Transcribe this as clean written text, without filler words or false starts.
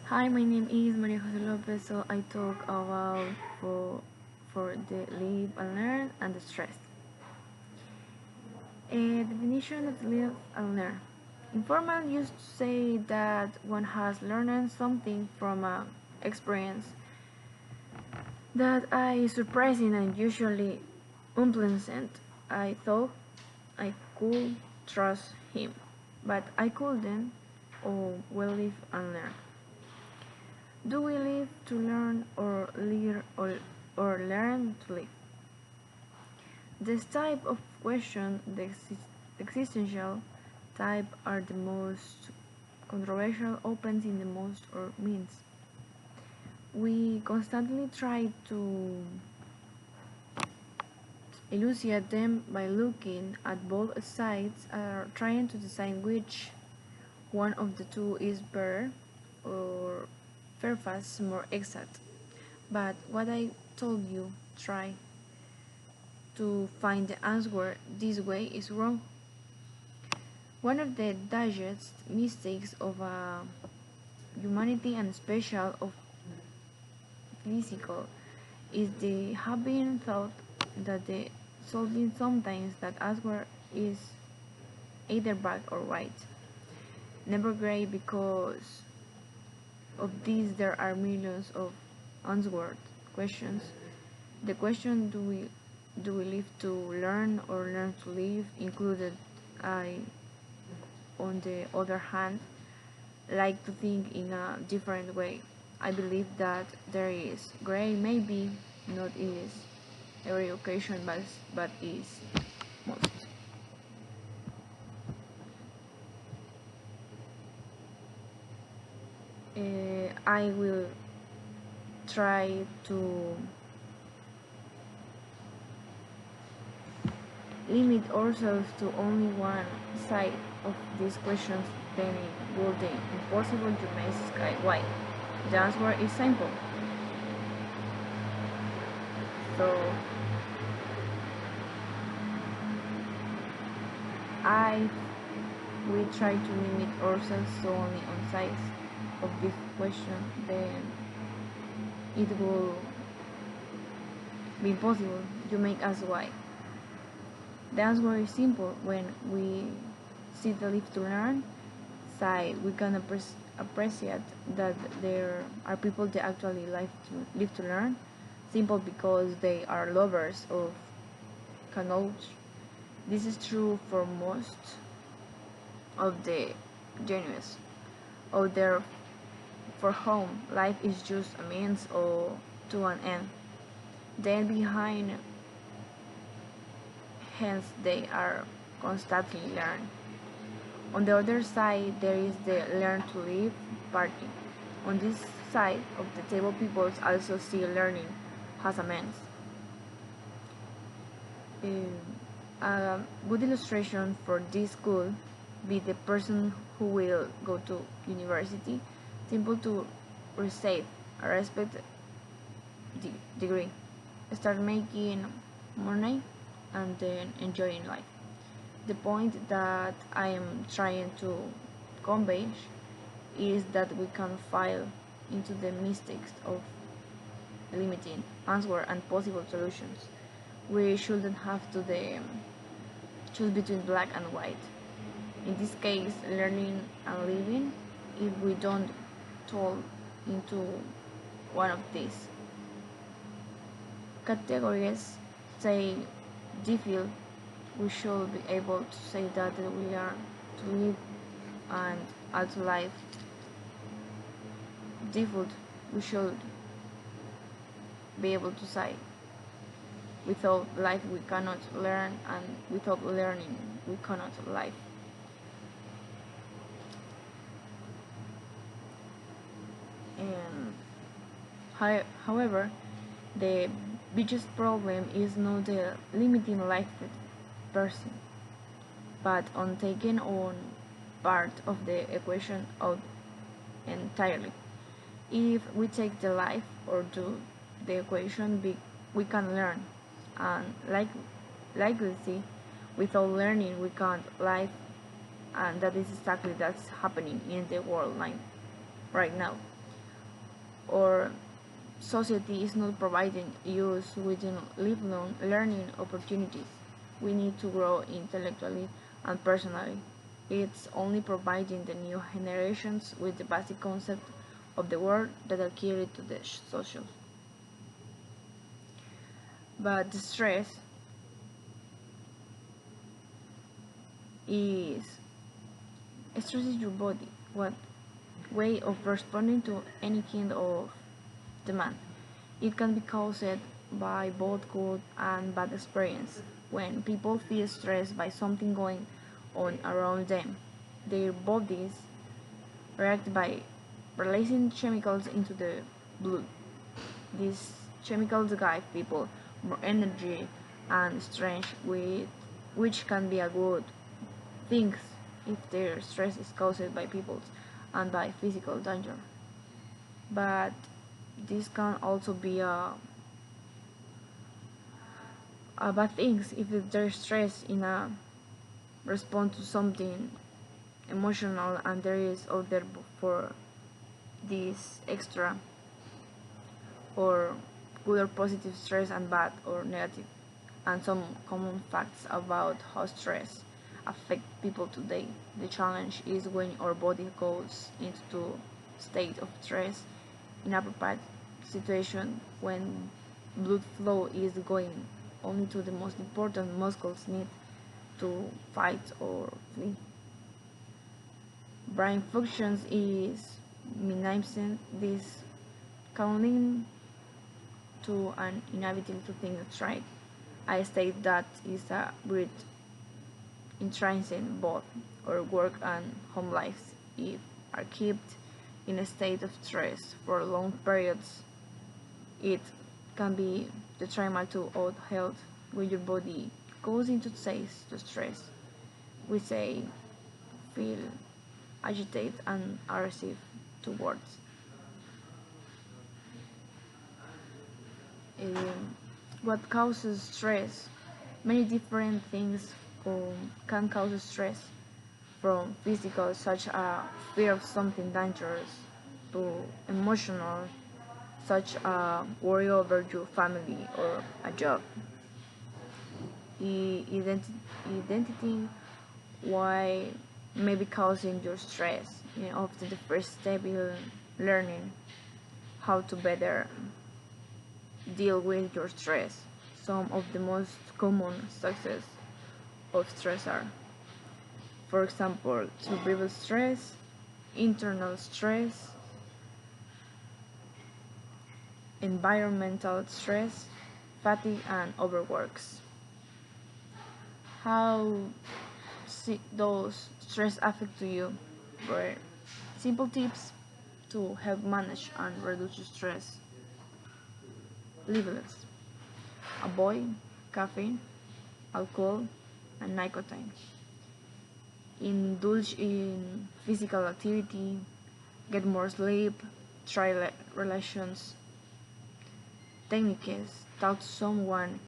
Hi, my name is Maria Jose Lopez. So I talk about for the live and learn and the stress. A definition of live and learn. Informal used to say that one has learned something from an experience that is surprising and usually unpleasant. I thought I could trust him, but I couldn't. Or will live and learn. Do we live to learn or learn to live? This type of question, the existential type, are the most controversial, opens in the most or means. We constantly try to elucidate them by looking at both sides or trying to decide which one of the two is better or perhaps more exact. But what I told you, try to find the answer this way is wrong. One of the digest mistakes of humanity and special of physical is the having thought that the solving sometimes that answer is either black or white, never gray. Because of this there are millions of unanswered questions. The question do we live to learn or learn to live included. I, on the other hand, like to think in a different way. I believe that there is gray, maybe not is every occasion, but is most. I will try to limit ourselves to only one side of these questions, then it will be impossible to make sky white. The answer is simple. So I we try to limit ourselves to only on sides of this question, then it will be impossible to make us white. The answer is simple. When we see the live to learn side, we can appreciate that there are people that actually live to learn, simple because they are lovers of knowledge. This is true for most of the genius out there for whom life is just a means or to an end. Then behind, hence they are constantly learn. On the other side, there is the learn to live party. On this side of the table, people also see learning as a means. A good illustration for this could be the person who will go to university, simple to receive a respect degree, start making money, and then enjoying life. The point that I am trying to convey is that we can fall into the mistakes of limiting answer and possible solutions. We shouldn't have to choose between black and white. In this case, learning and living, if we don't fall into one of these categories, say difficult, we should be able to say that we are to live and also life. Default, we should be able to say without life we cannot learn, and without learning we cannot live. And however, the biggest problem is not the limiting life person, but on taking on part of the equation out entirely. If we take the life or do the equation, we can learn, and like we see, without learning we can't live, and that is exactly that's happening in the world right now. or society is not providing youth with lifelong learning opportunities. We need to grow intellectually and personally. It's only providing the new generations with the basic concept of the world that are key to the social. But the is stress is your body. What way of responding to any kind of demand. It can be caused by both good and bad experience. When people feel stressed by something going on around them, their bodies react by releasing chemicals into the blood. These chemicals give people more energy and strength, which can be a good thing if their stress is caused by people and by physical danger. But this can also be a bad thing if there's stress in a response to something emotional and there is out there for this extra or good or positive stress and bad or negative, and some common facts about how stress affect people today. The challenge is when our body goes into state of stress in a prepared situation when blood flow is going only to the most important muscles need to fight or flee. Brain functions is minimizing this can lead to an inability to think straight. I state that is a great intrinsic both our work and home lives if are kept in a state of stress for long periods. It can be detrimental to our health when your body goes into states to stress. We say feel agitated and aggressive towards. Um, what causes stress? Many different things can cause stress, from physical, such as fear of something dangerous, to emotional, such as worry over your family or a job. Identity, why may be causing your stress. Often the first step in learning how to better deal with your stress. Some of the most common sources of stress are, for example, survival stress, internal stress, environmental stress, fatigue, and overworks. How those stress affect to you? Were simple tips to help manage and reduce stress levels. Avoid caffeine, alcohol, and nicotine. Indulge in physical activity, get more sleep, try relations techniques, talk to someone